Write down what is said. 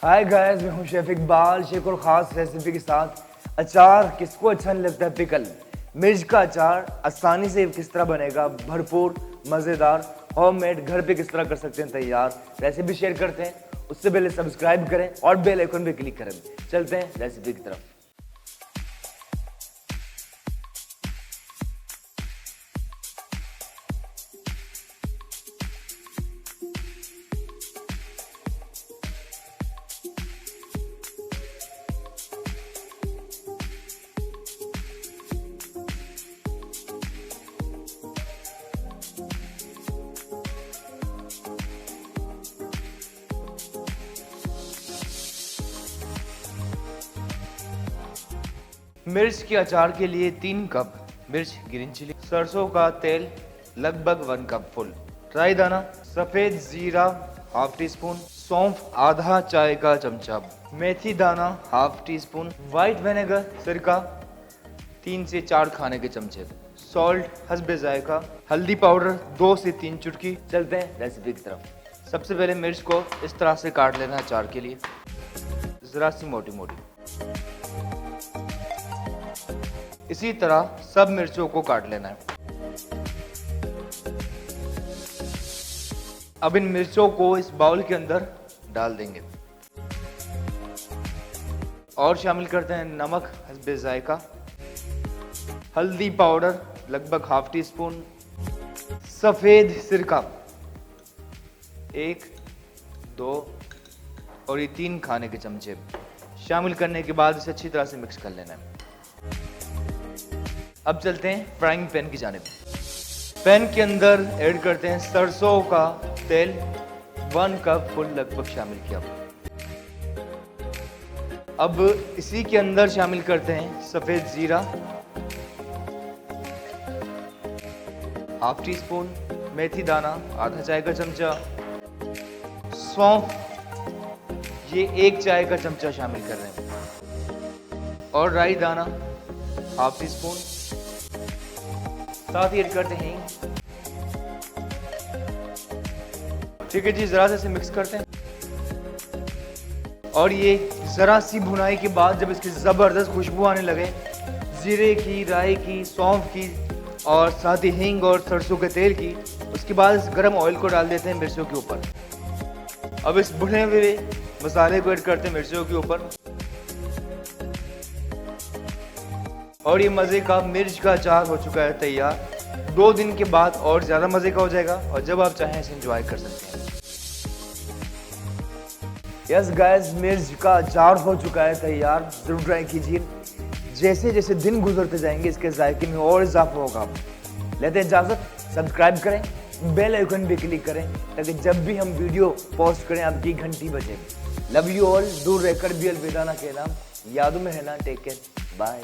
Hi guys, मैं हूं chef Iqbal, Sheikh और ख़ास रेसिपी के साथ। अचार किसको अच्छा नहीं लगता है? पिकल, मिर्च का अचार आसानी से किस तरह बनेगा, भरपूर मज़ेदार होममेड, घर पे किस तरह कर सकते हैं तैयार, रेसिपी शेयर करते हैं। उससे पहले सब्सक्राइब करें और बेल आइकन पे क्लिक करें। चलते हैं रेसिपी की तरफ। मिर्च के अचार के लिए 3 कप मिर्च ग्रीन चिली, सरसों का तेल लगभग 1 कप फुल, राई दाना, सफेद जीरा हाफ टी स्पून, सौंफ आधा चाय का चमचा, मेथी दाना half tea spoon, white vinegar सिरका 3 से 4 खाने के चमचे, सॉल्ट हस्बे जायका, हल्दी पाउडर 2 से 3 चुटकी। चलते हैं रेसिपी की तरफ। सबसे पहले मिर्च को इस तरह से काट लेना है अचार के लिए, जरा सी मोटी मोटी। इसी तरह सब मिर्चों को काट लेना है। अब इन मिर्चों को इस बाउल के अंदर डाल देंगे और शामिल करते हैं नमक हस्बे जायका, हल्दी पाउडर लगभग हाफ टी स्पून, सफेद सिरका 1, 2 और ये 3 खाने के चमचे शामिल करने के बाद इसे अच्छी तरह से मिक्स कर लेना है। अब चलते हैं फ्राइंग पैन की जानिब। पैन के अंदर ऐड करते हैं सरसों का तेल 1 कप फुल लगभग शामिल किया। अब इसी के अंदर शामिल करते हैं सफेद जीरा हाफ टी स्पून, मेथी दाना आधा चाय का चमचा, सौंफ ये 1 चाय का चमचा शामिल कर रहे हैं और राई दाना हाफ टी स्पून, साथ ही ऐड करते हैं। ठीक है जी, जरा से इसे मिक्स करते हैं और ये जरा सी भुनाई के बाद जब इसकी जबरदस्त खुशबू आने लगे, जीरे की, राई की, सौंफ की और साथ ही हींग और सरसों के तेल की, उसके बाद इस गरम ऑयल को डाल देते हैं मिर्चों के ऊपर। अब इस भुने हुए मसाले को ऐड करते हैं मिर्चों के ऊपर और ये मज़े का मिर्च का अचार हो चुका है तैयार। 2 दिन के बाद और ज़्यादा मज़े का हो जाएगा और जब आप चाहें इसे एंजॉय कर सकते हैं। यस गाइस, मिर्च का अचार हो चुका है तैयार। जरूर ट्राई कीजिए। जैसे जैसे दिन गुजरते जाएंगे इसके जायके में और इजाफा होगा। लेते हैं इजाज़त, सब्सक्राइब करें, बेल आइकन पे क्लिक करें ताकि जब भी हम वीडियो पोस्ट करें आपकी घंटी बजे। Love you all. दूर रहकर भी अलविदा ना कहना, यादों में रहना। Take care, bye.